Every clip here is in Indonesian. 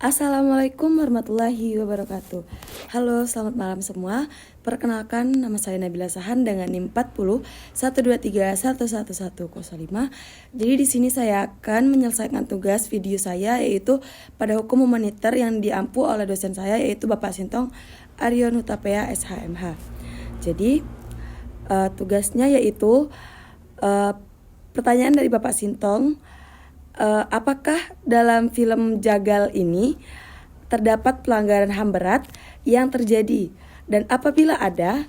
Assalamualaikum warahmatullahi wabarakatuh. Halo, selamat malam semua. Perkenalkan, nama saya Nabila Sahan dengan NIM 40 123111105. Jadi di sini saya akan menyelesaikan tugas video saya yaitu pada hukum humanitar yang diampu oleh dosen saya yaitu Bapak Sintong Aryon Hutapea SHMH. Jadi tugasnya yaitu pertanyaan dari Bapak Sintong. Apakah dalam film Jagal ini terdapat pelanggaran HAM berat yang terjadi? Dan apabila ada,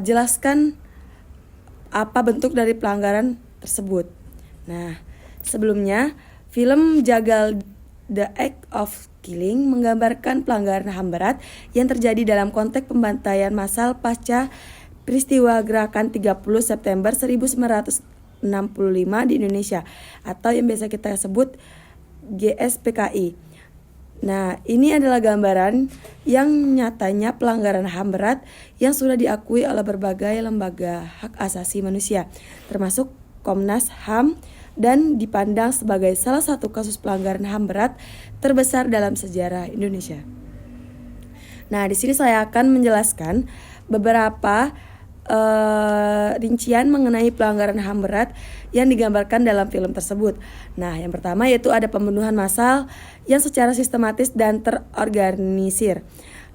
jelaskan apa bentuk dari pelanggaran tersebut. Nah, sebelumnya film Jagal The Act of Killing menggambarkan pelanggaran HAM berat yang terjadi dalam konteks pembantaian massal pasca peristiwa Gerakan 30 September 1965 di Indonesia atau yang biasa kita sebut GSPKI. Nah, ini adalah gambaran yang nyatanya pelanggaran HAM berat yang sudah diakui oleh berbagai lembaga hak asasi manusia, termasuk Komnas HAM, dan dipandang sebagai salah satu kasus pelanggaran HAM berat terbesar dalam sejarah Indonesia. Nah, di sini saya akan menjelaskan beberapa rincian mengenai pelanggaran HAM berat yang digambarkan dalam film tersebut. Nah, yang pertama yaitu ada pembunuhan massal yang secara sistematis dan terorganisir.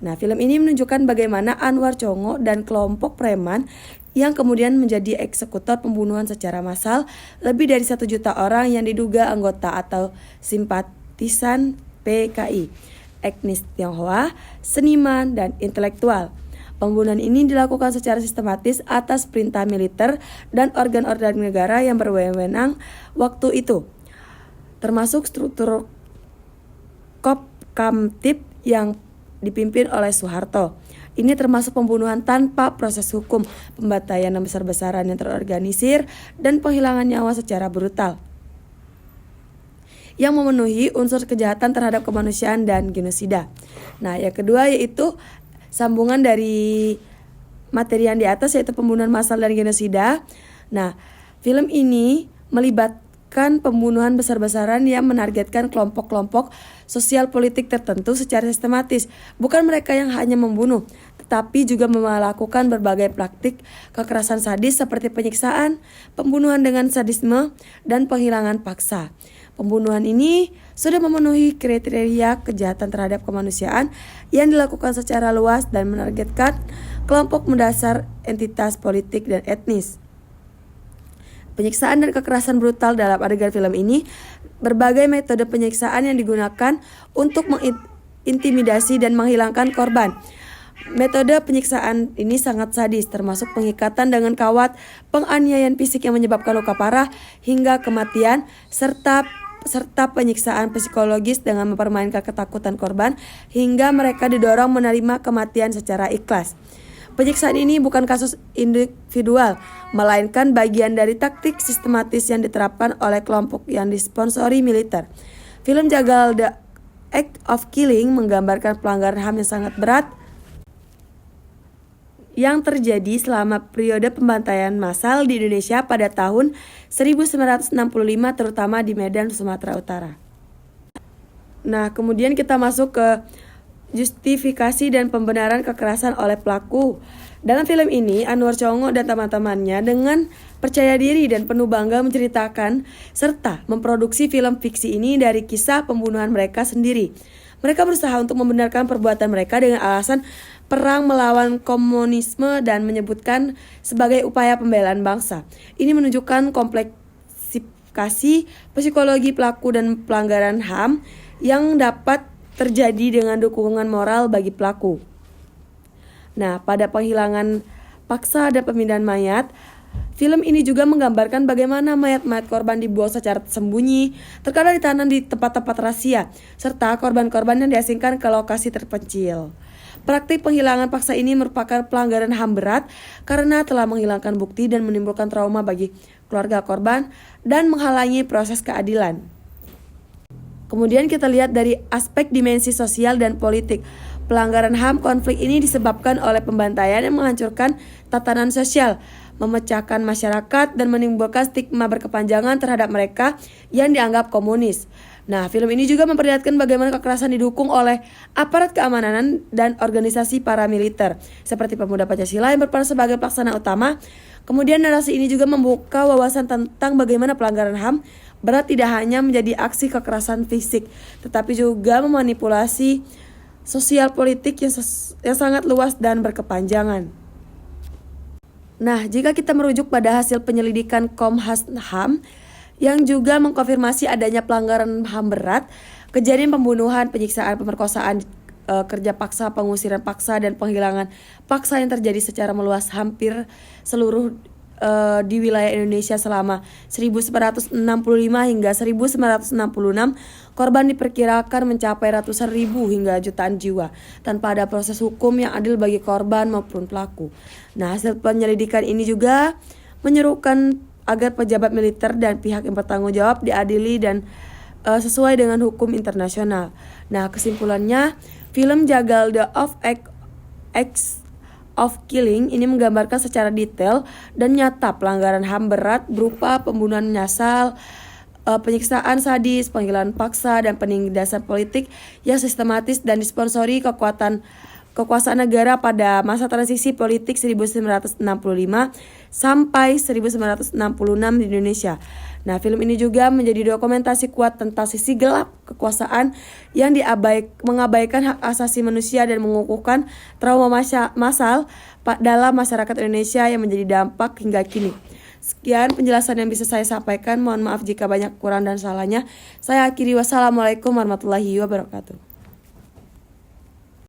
Nah, film ini menunjukkan bagaimana Anwar Congo dan kelompok preman yang kemudian menjadi eksekutor pembunuhan secara massal lebih dari 1 juta orang yang diduga anggota atau simpatisan PKI, etnis Tionghoa, seniman, dan intelektual. Pembunuhan ini dilakukan secara sistematis atas perintah militer dan organ-organ negara yang berwenang waktu itu, termasuk struktur Kopkamtib yang dipimpin oleh Soeharto. Ini termasuk pembunuhan tanpa proses hukum, pembantaian yang besar-besaran yang terorganisir, dan penghilangan nyawa secara brutal yang memenuhi unsur kejahatan terhadap kemanusiaan dan genosida. Nah, yang kedua yaitu sambungan dari materi yang di atas yaitu pembunuhan massal dan genosida. Nah, film ini melibatkan pembunuhan besar-besaran yang menargetkan kelompok-kelompok sosial politik tertentu secara sistematis. Bukan mereka yang hanya membunuh, tetapi juga melakukan berbagai praktik kekerasan sadis seperti penyiksaan, pembunuhan dengan sadisme, dan penghilangan paksa. Pembunuhan ini sudah memenuhi kriteria kejahatan terhadap kemanusiaan yang dilakukan secara luas dan menargetkan kelompok mendasar entitas politik dan etnis. Penyiksaan dan kekerasan brutal dalam adegan film ini, berbagai metode penyiksaan yang digunakan untuk mengintimidasi dan menghilangkan korban. Metode penyiksaan ini sangat sadis, termasuk pengikatan dengan kawat, penganiayaan fisik yang menyebabkan luka parah hingga kematian, serta penyiksaan psikologis dengan mempermainkan ketakutan korban hingga mereka didorong menerima kematian secara ikhlas. Penyiksaan ini bukan kasus individual, melainkan bagian dari taktik sistematis yang diterapkan oleh kelompok yang disponsori militer. Film Jagal The Act of Killing menggambarkan pelanggaran HAM yang sangat berat yang terjadi selama periode pembantaian massal di Indonesia pada tahun 1965 terutama di Medan, Sumatera Utara. Nah, kemudian kita masuk ke justifikasi dan pembenaran kekerasan oleh pelaku. Dalam film ini, Anwar Congo dan teman-temannya dengan percaya diri dan penuh bangga menceritakan serta memproduksi film fiksi ini dari kisah pembunuhan mereka sendiri. Mereka berusaha untuk membenarkan perbuatan mereka dengan alasan perang melawan komunisme dan menyebutkan sebagai upaya pembelaan bangsa. Ini menunjukkan kompleksifikasi psikologi pelaku dan pelanggaran HAM yang dapat terjadi dengan dukungan moral bagi pelaku. Nah, pada penghilangan paksa dan pemindahan mayat, film ini juga menggambarkan bagaimana mayat-mayat korban dibuang secara tersembunyi, terkadang ditanam di tempat-tempat rahasia, serta korban-korban yang diasingkan ke lokasi terpencil. Praktik penghilangan paksa ini merupakan pelanggaran HAM berat karena telah menghilangkan bukti dan menimbulkan trauma bagi keluarga korban dan menghalangi proses keadilan. Kemudian kita lihat dari aspek dimensi sosial dan politik. Pelanggaran HAM konflik ini disebabkan oleh pembantaian yang menghancurkan tatanan sosial, memecahkan masyarakat, dan menimbulkan stigma berkepanjangan terhadap mereka yang dianggap komunis. Nah, film ini juga memperlihatkan bagaimana kekerasan didukung oleh aparat keamanan dan organisasi paramiliter seperti Pemuda Pancasila yang berperan sebagai pelaksana utama. Kemudian narasi ini juga membuka wawasan tentang bagaimana pelanggaran HAM berat tidak hanya menjadi aksi kekerasan fisik, tetapi juga memanipulasi sosial politik yang sangat luas dan berkepanjangan. Nah, jika kita merujuk pada hasil penyelidikan Komnas HAM yang juga mengkonfirmasi adanya pelanggaran HAM berat, kejadian pembunuhan, penyiksaan, pemerkosaan, kerja paksa, pengusiran paksa, dan penghilangan paksa yang terjadi secara meluas hampir seluruh di wilayah Indonesia selama 1965 hingga 1966, korban diperkirakan mencapai ratusan ribu hingga jutaan jiwa tanpa ada proses hukum yang adil bagi korban maupun pelaku. Nah, hasil penyelidikan ini juga menyerukan agar pejabat militer dan pihak yang bertanggung jawab diadili dan sesuai dengan hukum internasional. Nah, kesimpulannya, film Jagal The Acts of Killing ini menggambarkan secara detail dan nyata pelanggaran HAM berat berupa pembunuhan massal, penyiksaan sadis, penghilangan paksa, dan penindasan politik yang sistematis dan disponsori kekuasaan negara pada masa transisi politik 1965 sampai 1966 di Indonesia. Nah, film ini juga menjadi dokumentasi kuat tentang sisi gelap kekuasaan yang mengabaikan hak asasi manusia dan mengukuhkan trauma massal dalam masyarakat Indonesia yang menjadi dampak hingga kini. Sekian penjelasan yang bisa saya sampaikan. Mohon maaf jika banyak kurang dan salahnya. Saya akhiri. Wassalamualaikum warahmatullahi wabarakatuh.